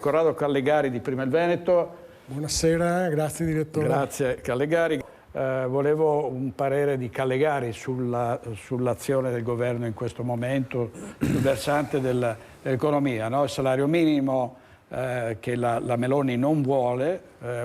Corrado Callegari di Prima il Veneto. Buonasera, grazie direttore. Grazie Callegari. Volevo un parere di Callegari sull'azione del governo in questo momento, sul versante dell'economia, no? Il salario minimo che la Meloni non vuole,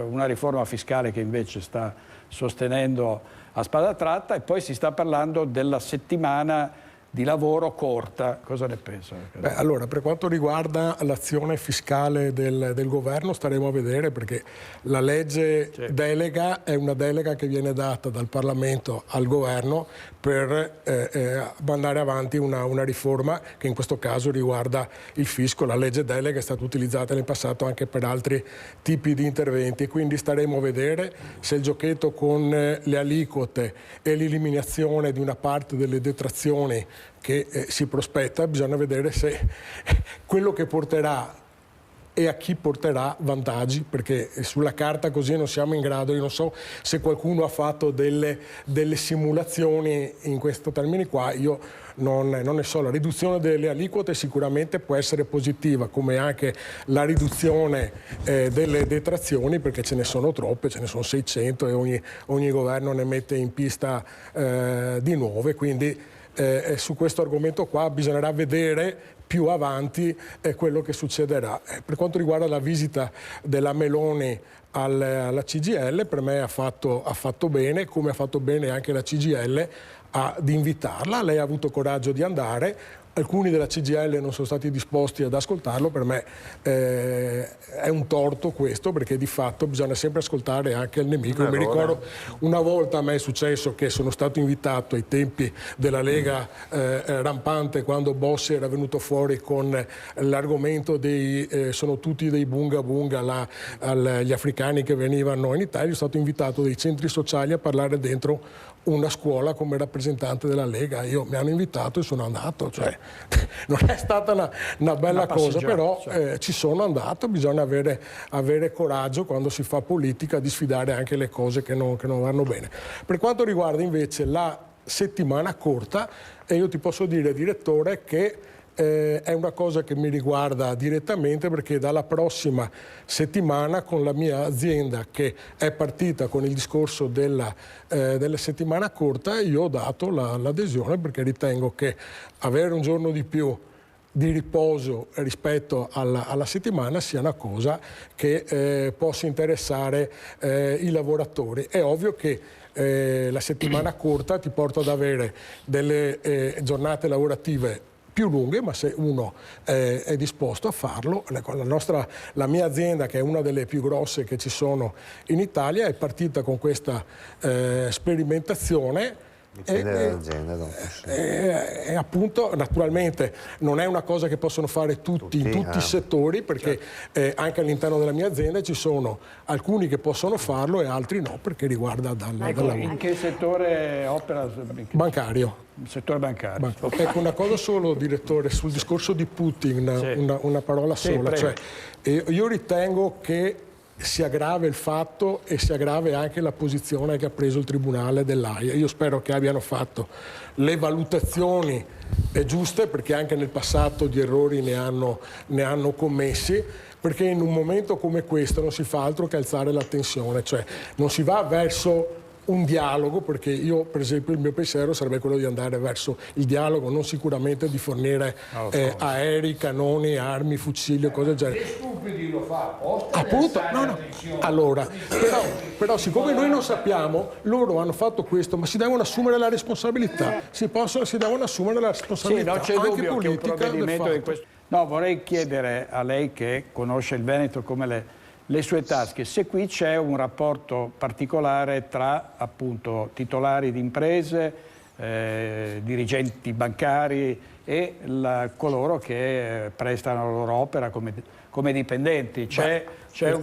una riforma fiscale che invece sta sostenendo a spada tratta, e poi si sta parlando della settimana di lavoro corta. Cosa ne pensa? Allora, per quanto riguarda l'azione fiscale del governo, staremo a vedere, perché la legge delega è una delega che viene data dal Parlamento al governo per mandare avanti una riforma che in questo caso riguarda il fisco. La legge delega è stata utilizzata nel passato anche per altri tipi di interventi, quindi staremo a vedere se il giochetto con le aliquote e l'eliminazione di una parte delle detrazioni che si prospetta, bisogna vedere se quello che porterà e a chi porterà vantaggi, perché sulla carta così non siamo in grado. Io non so se qualcuno ha fatto delle simulazioni in questo termine qua, io non ne so. La riduzione delle aliquote sicuramente può essere positiva, come anche la riduzione delle detrazioni, perché ce ne sono troppe, ce ne sono 600 e ogni governo ne mette in pista di nuove, quindi su questo argomento qua bisognerà vedere più avanti quello che succederà. Per quanto riguarda la visita della Meloni alla CGIL, per me ha fatto bene, come ha fatto bene anche la CGIL ad invitarla. Lei ha avuto coraggio di andare. Alcuni della CGIL non sono stati disposti ad ascoltarlo. Per me è un torto questo, perché di fatto bisogna sempre ascoltare anche il nemico. Mi ricordo una volta a me è successo che sono stato invitato ai tempi della Lega rampante, quando Bossi era venuto fuori con l'argomento dei sono tutti dei bunga bunga gli africani che venivano in Italia. Sono stato invitato dai centri sociali a parlare dentro una scuola come rappresentante della Lega. Mi hanno invitato e sono andato, cioè non è stata una bella cosa, però ci sono andato. Bisogna avere coraggio quando si fa politica di sfidare anche le cose che non vanno bene. Per quanto riguarda invece la settimana corta, io ti posso dire, direttore, che è una cosa che mi riguarda direttamente, perché dalla prossima settimana con la mia azienda, che è partita con il discorso della settimana corta, io ho dato l'adesione, perché ritengo che avere un giorno di più di riposo rispetto alla settimana sia una cosa che possa interessare i lavoratori. È ovvio che la settimana corta ti porta ad avere delle giornate lavorative più lunghe, ma se uno è disposto a farlo. La mia azienda, che è una delle più grosse che ci sono in Italia, è partita con questa sperimentazione. E appunto, naturalmente non è una cosa che possono fare tutti in tutti i settori, perché anche all'interno della mia azienda ci sono alcuni che possono farlo e altri no, perché riguarda dal lavoro. In che settore opera? Bancario. Il settore bancario. Ecco, una cosa solo, direttore, sul discorso di Putin, una parola sola. Cioè, io ritengo che si aggrava il fatto e si aggrava anche la posizione che ha preso il Tribunale dell'Aia. Io spero che abbiano fatto le valutazioni giuste, perché anche nel passato di errori ne hanno commessi, perché in un momento come questo non si fa altro che alzare la tensione, cioè non si va verso un dialogo, perché io, per esempio, il mio pensiero sarebbe quello di andare verso il dialogo, non sicuramente di fornire aerei, cannoni, armi, fucili, cose del genere. Se stupidi lo fa apposta. Appunto, no. Allora, però siccome noi non sappiamo, loro hanno fatto questo, ma si devono assumere la responsabilità. Si devono assumere la responsabilità, non c'è anche dubbio politica, che un provvedimento del di fatto. questo... No, vorrei chiedere a lei, che conosce il Veneto come le sue tasche, se qui c'è un rapporto particolare tra appunto titolari di imprese, dirigenti bancari e coloro che prestano la loro opera come dipendenti. C'è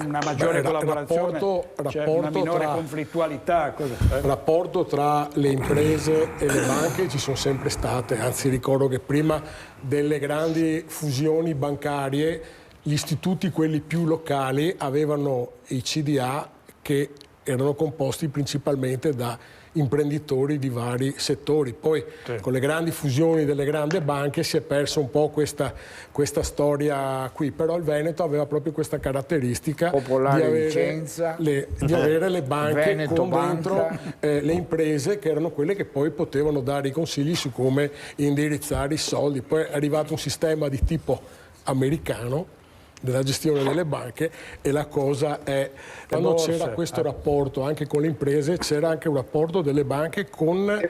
una maggiore collaborazione, c'è una minore conflittualità. Il rapporto tra le imprese e le banche ci sono sempre state, anzi ricordo che prima delle grandi fusioni bancarie gli istituti, quelli più locali, avevano i CDA che erano composti principalmente da imprenditori di vari settori. Poi con le grandi fusioni delle grandi banche si è persa un po' questa storia qui, però il Veneto aveva proprio questa caratteristica di avere le banche Veneto con dentro le imprese, che erano quelle che poi potevano dare i consigli su come indirizzare i soldi. Poi è arrivato un sistema di tipo americano della gestione delle banche, e la cosa è, quando c'era questo rapporto anche con le imprese, c'era anche un rapporto delle banche con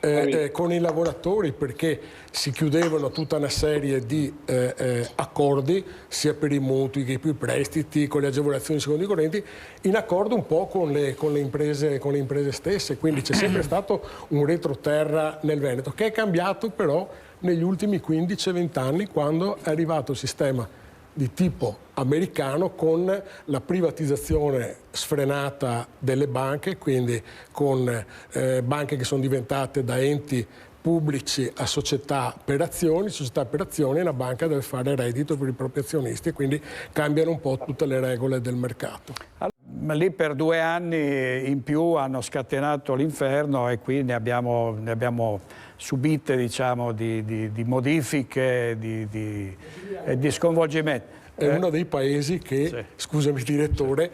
i lavoratori, perché si chiudevano tutta una serie di accordi, sia per i mutui che per i prestiti, con le agevolazioni di secondi correnti, in accordo un po' con le imprese stesse. Quindi c'è sempre stato un retroterra nel Veneto, che è cambiato però negli ultimi 15-20 anni, quando è arrivato il sistema di tipo americano, con la privatizzazione sfrenata delle banche, quindi con banche che sono diventate da enti pubblici a società per azioni. Società per azioni, una banca deve fare reddito per i propri azionisti, e quindi cambiano un po' tutte le regole del mercato. Ma lì per 2 anni in più hanno scatenato l'inferno, e qui ne abbiamo subite, diciamo, di modifiche, di sconvolgimenti. È uno dei paesi che, scusami direttore,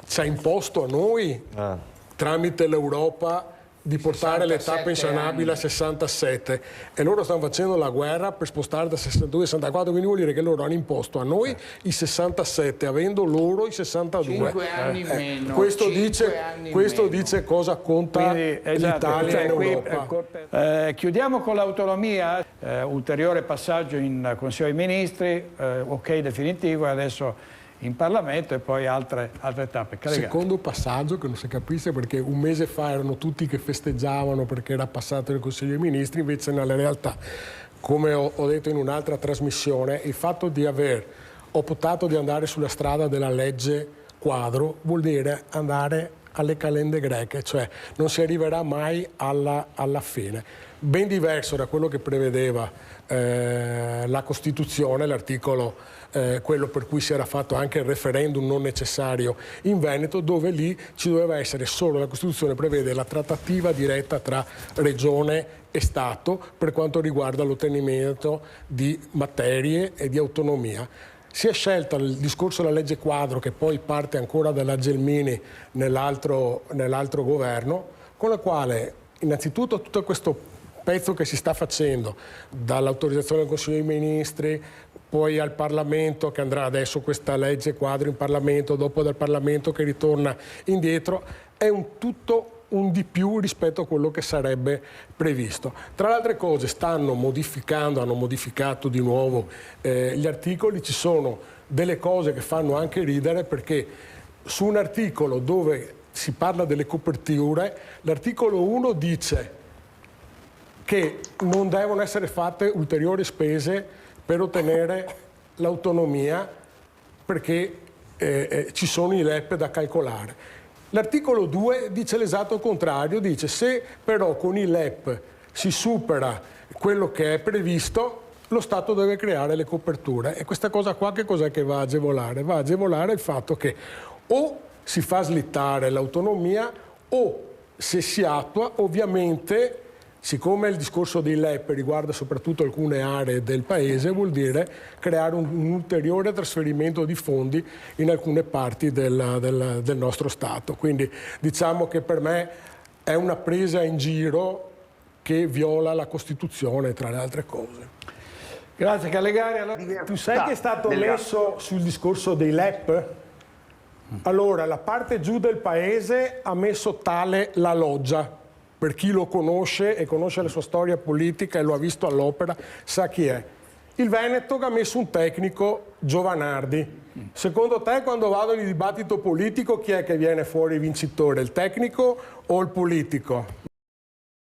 ci ha imposto a noi, tramite l'Europa, di portare l'età pensionabile a 67, e loro stanno facendo la guerra per spostare da 62 a 64, quindi vuol dire che loro hanno imposto a noi i 67, avendo loro i 62. 5 anni meno. Questo dice cosa conta l'Italia in Europa. Chiudiamo con l'autonomia, ulteriore passaggio in Consiglio dei Ministri, ok definitivo, e adesso in Parlamento, e poi altre tappe. Secondo passaggio che non si capisce, perché un mese fa erano tutti che festeggiavano perché era passato nel Consiglio dei Ministri, invece nella realtà, come ho detto in un'altra trasmissione, il fatto di aver optato di andare sulla strada della legge quadro vuol dire andare alle calende greche, cioè non si arriverà mai alla fine. Ben diverso da quello che prevedeva la Costituzione, l'articolo quello per cui si era fatto anche il referendum non necessario in Veneto, dove lì ci doveva essere solo, la Costituzione prevede la trattativa diretta tra Regione e Stato per quanto riguarda l'ottenimento di materie e di autonomia. Si è scelta il discorso della legge quadro, che poi parte ancora dalla Gelmini nell'altro governo, con la quale innanzitutto tutto questo pezzo che si sta facendo, dall'autorizzazione del Consiglio dei Ministri, poi al Parlamento, che andrà adesso questa legge quadro in Parlamento, dopo dal Parlamento che ritorna indietro, è tutto un di più rispetto a quello che sarebbe previsto. Tra le altre cose hanno modificato di nuovo gli articoli. Ci sono delle cose che fanno anche ridere, perché su un articolo dove si parla delle coperture, l'articolo 1 dice che non devono essere fatte ulteriori spese per ottenere l'autonomia, perché ci sono i LEP da calcolare. L'articolo 2 dice l'esatto contrario, dice se però con i LEP si supera quello che è previsto, lo Stato deve creare le coperture. E questa cosa qua che cos'è che va a agevolare? Va a agevolare il fatto che o si fa slittare l'autonomia, o se si attua, ovviamente, siccome il discorso dei LEP riguarda soprattutto alcune aree del paese, vuol dire creare un ulteriore trasferimento di fondi in alcune parti del nostro Stato. Quindi diciamo che per me è una presa in giro che viola la Costituzione, tra le altre cose. Grazie Callegari. Allora, Tu sai che è stato messo sul discorso dei LEP? Allora, la parte giù del paese ha messo tale La Loggia. Per chi lo conosce e conosce la sua storia politica e lo ha visto all'opera, sa chi è. Il Veneto che ha messo un tecnico, Giovanardi. Secondo te, quando vado in dibattito politico, chi è che viene fuori vincitore? Il tecnico o il politico?